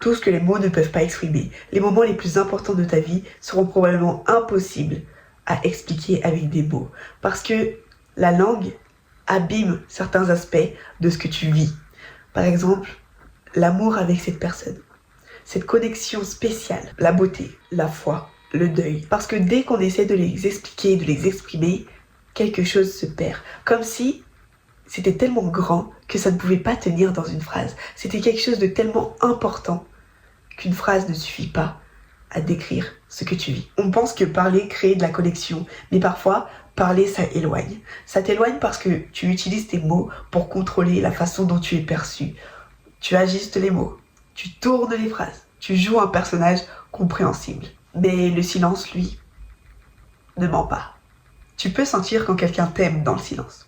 Tout ce que les mots ne peuvent pas exprimer, les moments les plus importants de ta vie seront probablement impossibles à expliquer avec des mots. Parce que la langue abîme certains aspects de ce que tu vis. Par exemple, l'amour avec cette personne, cette connexion spéciale, la beauté, la foi, le deuil. Parce que dès qu'on essaie de les expliquer, de les exprimer, quelque chose se perd. Comme si c'était tellement grand que ça ne pouvait pas tenir dans une phrase. C'était quelque chose de tellement important qu'une phrase ne suffit pas à décrire ce que tu vis. On pense que parler crée de la connexion, mais parfois, parler, ça éloigne. Ça t'éloigne parce que tu utilises tes mots pour contrôler la façon dont tu es perçu. Tu ajustes les mots, tu tournes les phrases, tu joues un personnage compréhensible. Mais le silence, lui, ne ment pas. Tu peux sentir quand quelqu'un t'aime dans le silence.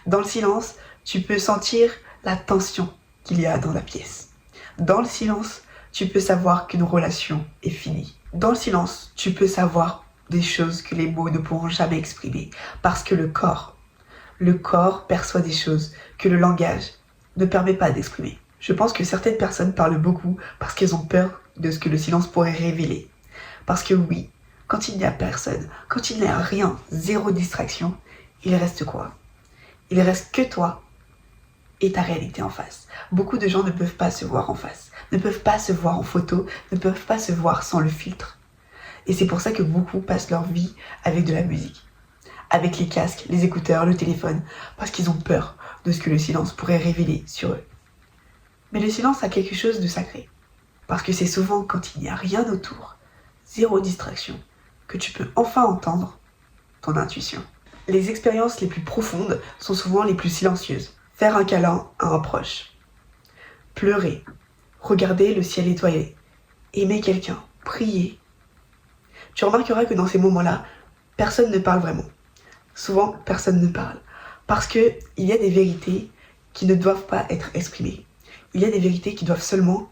Dans le silence, tu peux sentir la tension qu'il y a dans la pièce. Dans le silence, tu peux savoir qu'une relation est finie. Dans le silence, tu peux savoir des choses que les mots ne pourront jamais exprimer. Parce que le corps perçoit des choses que le langage ne permet pas d'exprimer. Je pense que certaines personnes parlent beaucoup parce qu'elles ont peur de ce que le silence pourrait révéler. Parce que oui, quand il n'y a personne, quand il n'y a rien, zéro distraction, il reste quoi? Il reste que toi et ta réalité en face. Beaucoup de gens ne peuvent pas se voir en face, ne peuvent pas se voir en photo, ne peuvent pas se voir sans le filtre. Et c'est pour ça que beaucoup passent leur vie avec de la musique, avec les casques, les écouteurs, le téléphone, parce qu'ils ont peur de ce que le silence pourrait révéler sur eux. Mais le silence a quelque chose de sacré, parce que c'est souvent quand il n'y a rien autour, zéro distraction, que tu peux enfin entendre ton intuition. Les expériences les plus profondes sont souvent les plus silencieuses. Faire un câlin à un proche, pleurer, regarder le ciel étoilé, aimer quelqu'un, prier. Tu remarqueras que dans ces moments-là, personne ne parle vraiment. Souvent, personne ne parle. Parce qu'il y a des vérités qui ne doivent pas être exprimées. Il y a des vérités qui doivent seulement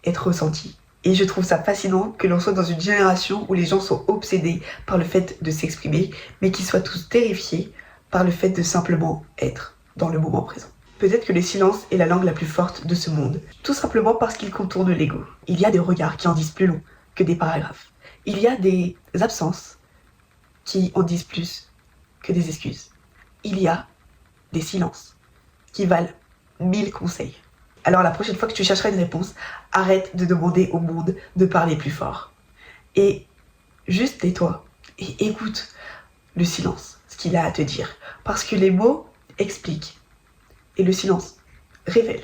être ressenties. Et je trouve ça fascinant que l'on soit dans une génération où les gens sont obsédés par le fait de s'exprimer, mais qu'ils soient tous terrifiés par le fait de simplement être dans le moment présent. Peut-être que le silence est la langue la plus forte de ce monde, tout simplement parce qu'il contourne l'ego. Il y a des regards qui en disent plus long que des paragraphes. Il y a des absences qui en disent plus que des excuses. Il y a des silences qui valent 1000 conseils. Alors la prochaine fois que tu chercheras une réponse, arrête de demander au monde de parler plus fort. Et juste tais-toi et écoute le silence, ce qu'il a à te dire. Parce que les mots expliquent et le silence révèle.